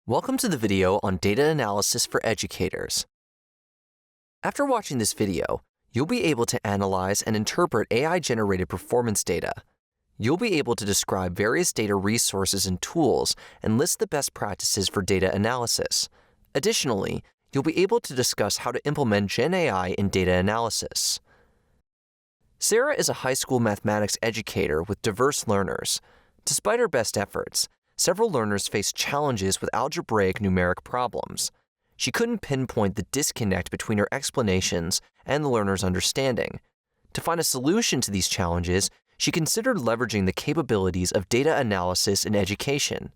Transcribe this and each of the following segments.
Welcome to the video on data analysis for educators. After watching this video, you'll be able to analyze and interpret AI-generated performance data. You'll be able to describe various data resources and tools and list the best practices for data analysis. Additionally, you'll be able to discuss how to implement GenAI in data analysis. Sarah is a high school mathematics educator with diverse learners. Despite her best efforts, several learners face challenges with algebraic numeric problems. She couldn't pinpoint the disconnect between her explanations and the learner's understanding. To find a solution to these challenges, she considered leveraging the capabilities of data analysis in education.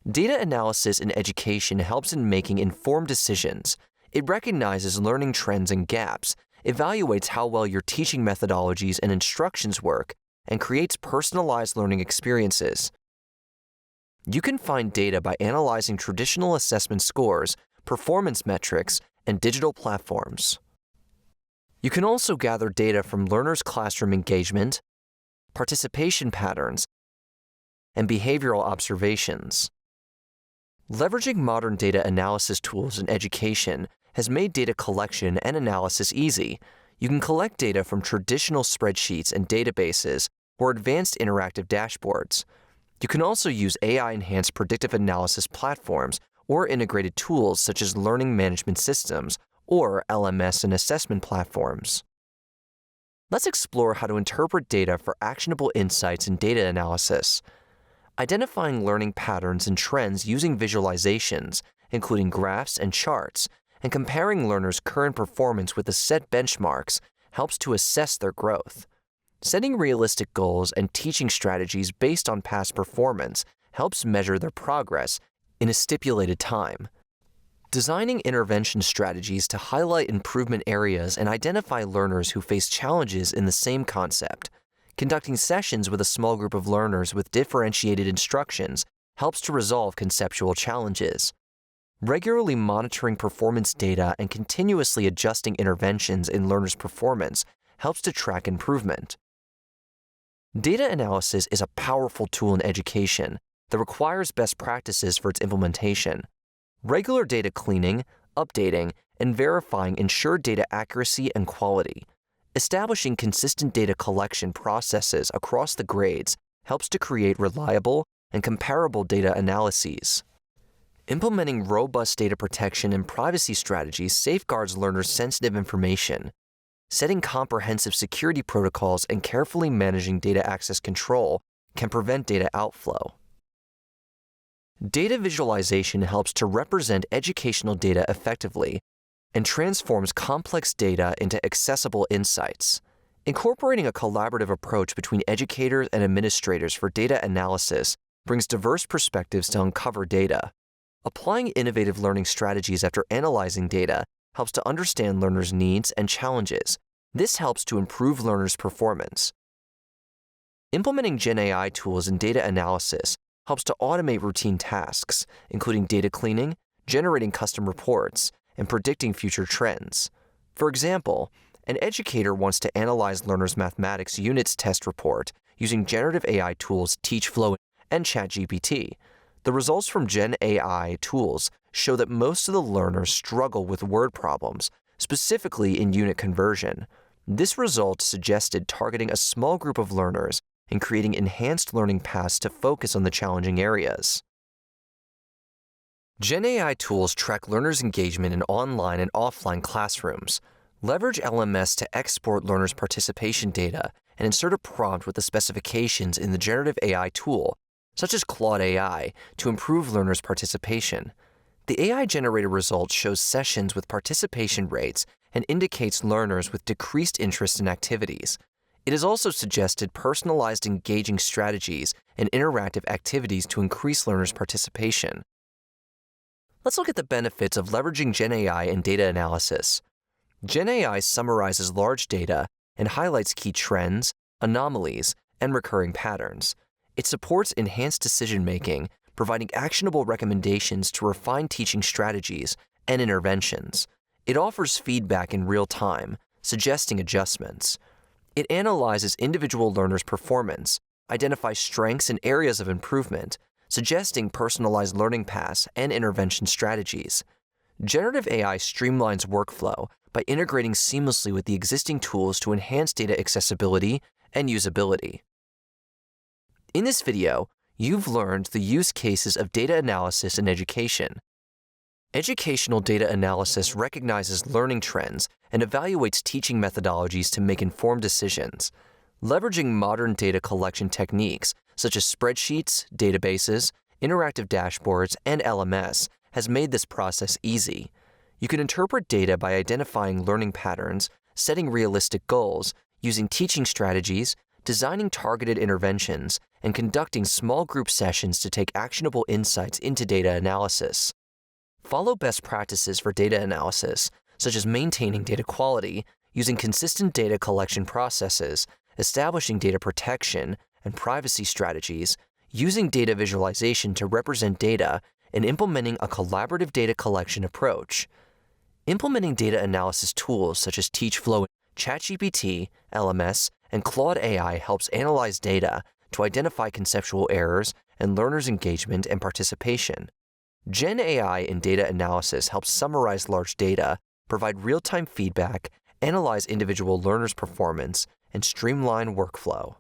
Data analysis in education helps in making informed decisions. It recognizes learning trends and gaps, evaluates how well your teaching methodologies and instructions work, and creates personalized learning experiences. You can find data by analyzing traditional assessment scores, performance metrics, and digital platforms. You can also gather data from learners' classroom engagement, participation patterns, and behavioral observations. Leveraging modern data analysis tools in education has made data collection and analysis easy. You can collect data from traditional spreadsheets and databases or advanced interactive dashboards. You can also use AI-enhanced predictive analysis platforms or integrated tools such as learning management systems or LMS and assessment platforms. Let's explore how to interpret data for actionable insights in data analysis. Identifying learning patterns and trends using visualizations, including graphs and charts, and comparing learners' current performance with the set benchmarks helps to assess their growth. Setting realistic goals and teaching strategies based on past performance helps measure their progress in a stipulated time. Designing intervention strategies to highlight improvement areas and identify learners who face challenges in the same concept. Conducting sessions with a small group of learners with differentiated instructions helps to resolve conceptual challenges. Regularly monitoring performance data and continuously adjusting interventions in learners' performance helps to track improvement. Data analysis is a powerful tool in education that requires best practices for its implementation. Regular data cleaning, updating, and verifying ensure data accuracy and quality. Establishing consistent data collection processes across the grades helps to create reliable and comparable data analyses. Implementing robust data protection and privacy strategies safeguards learners' sensitive information. Setting comprehensive security protocols and carefully managing data access control can prevent data outflow. Data visualization helps to represent educational data effectively and transforms complex data into accessible insights. Incorporating a collaborative approach between educators and administrators for data analysis brings diverse perspectives to uncover data. Applying innovative learning strategies after analyzing data helps to understand learners' needs and challenges. This helps to improve learners' performance. Implementing GenAI tools in data analysis helps to automate routine tasks, including data cleaning, generating custom reports, and predicting future trends. For example, an educator wants to analyze learners' mathematics units test report using generative AI tools TeachFlow and ChatGPT. The results from GenAI tools show that most of the learners struggle with word problems, specifically in unit conversion. This result suggested targeting a small group of learners and creating enhanced learning paths to focus on the challenging areas. GenAI tools track learners' engagement in online and offline classrooms. Leverage LMS to export learners' participation data and insert a prompt with the specifications in the generative AI tool, such as Claude AI, to improve learners' participation. The AI-generated result shows sessions with participation rates and indicates learners with decreased interest in activities. It has also suggested personalized engaging strategies and interactive activities to increase learners' participation. Let's look at the benefits of leveraging GenAI in data analysis. GenAI summarizes large data and highlights key trends, anomalies, and recurring patterns. It supports enhanced decision-making, providing actionable recommendations to refine teaching strategies and interventions. It offers feedback in real time, suggesting adjustments. It analyzes individual learners' performance, identifies strengths and areas of improvement, suggesting personalized learning paths and intervention strategies. Generative AI streamlines workflow by integrating seamlessly with the existing tools to enhance data accessibility and usability. In this video, you've learned the use cases of data analysis in education. Educational data analysis recognizes learning trends and evaluates teaching methodologies to make informed decisions. Leveraging modern data collection techniques such as spreadsheets, databases, interactive dashboards, and LMS has made this process easy. You can interpret data by identifying learning patterns, setting realistic goals, using teaching strategies, designing targeted interventions, and conducting small group sessions to take actionable insights into data analysis. Follow best practices for data analysis, such as maintaining data quality, using consistent data collection processes, establishing data protection and privacy strategies, using data visualization to represent data, and implementing a collaborative data collection approach. Implementing data analysis tools such as TeachFlow, ChatGPT, LMS, and Claude AI helps analyze data to identify conceptual errors and learners' engagement and participation. Gen AI in data analysis helps summarize large data, provide real-time feedback, analyze individual learners' performance, and streamline workflow.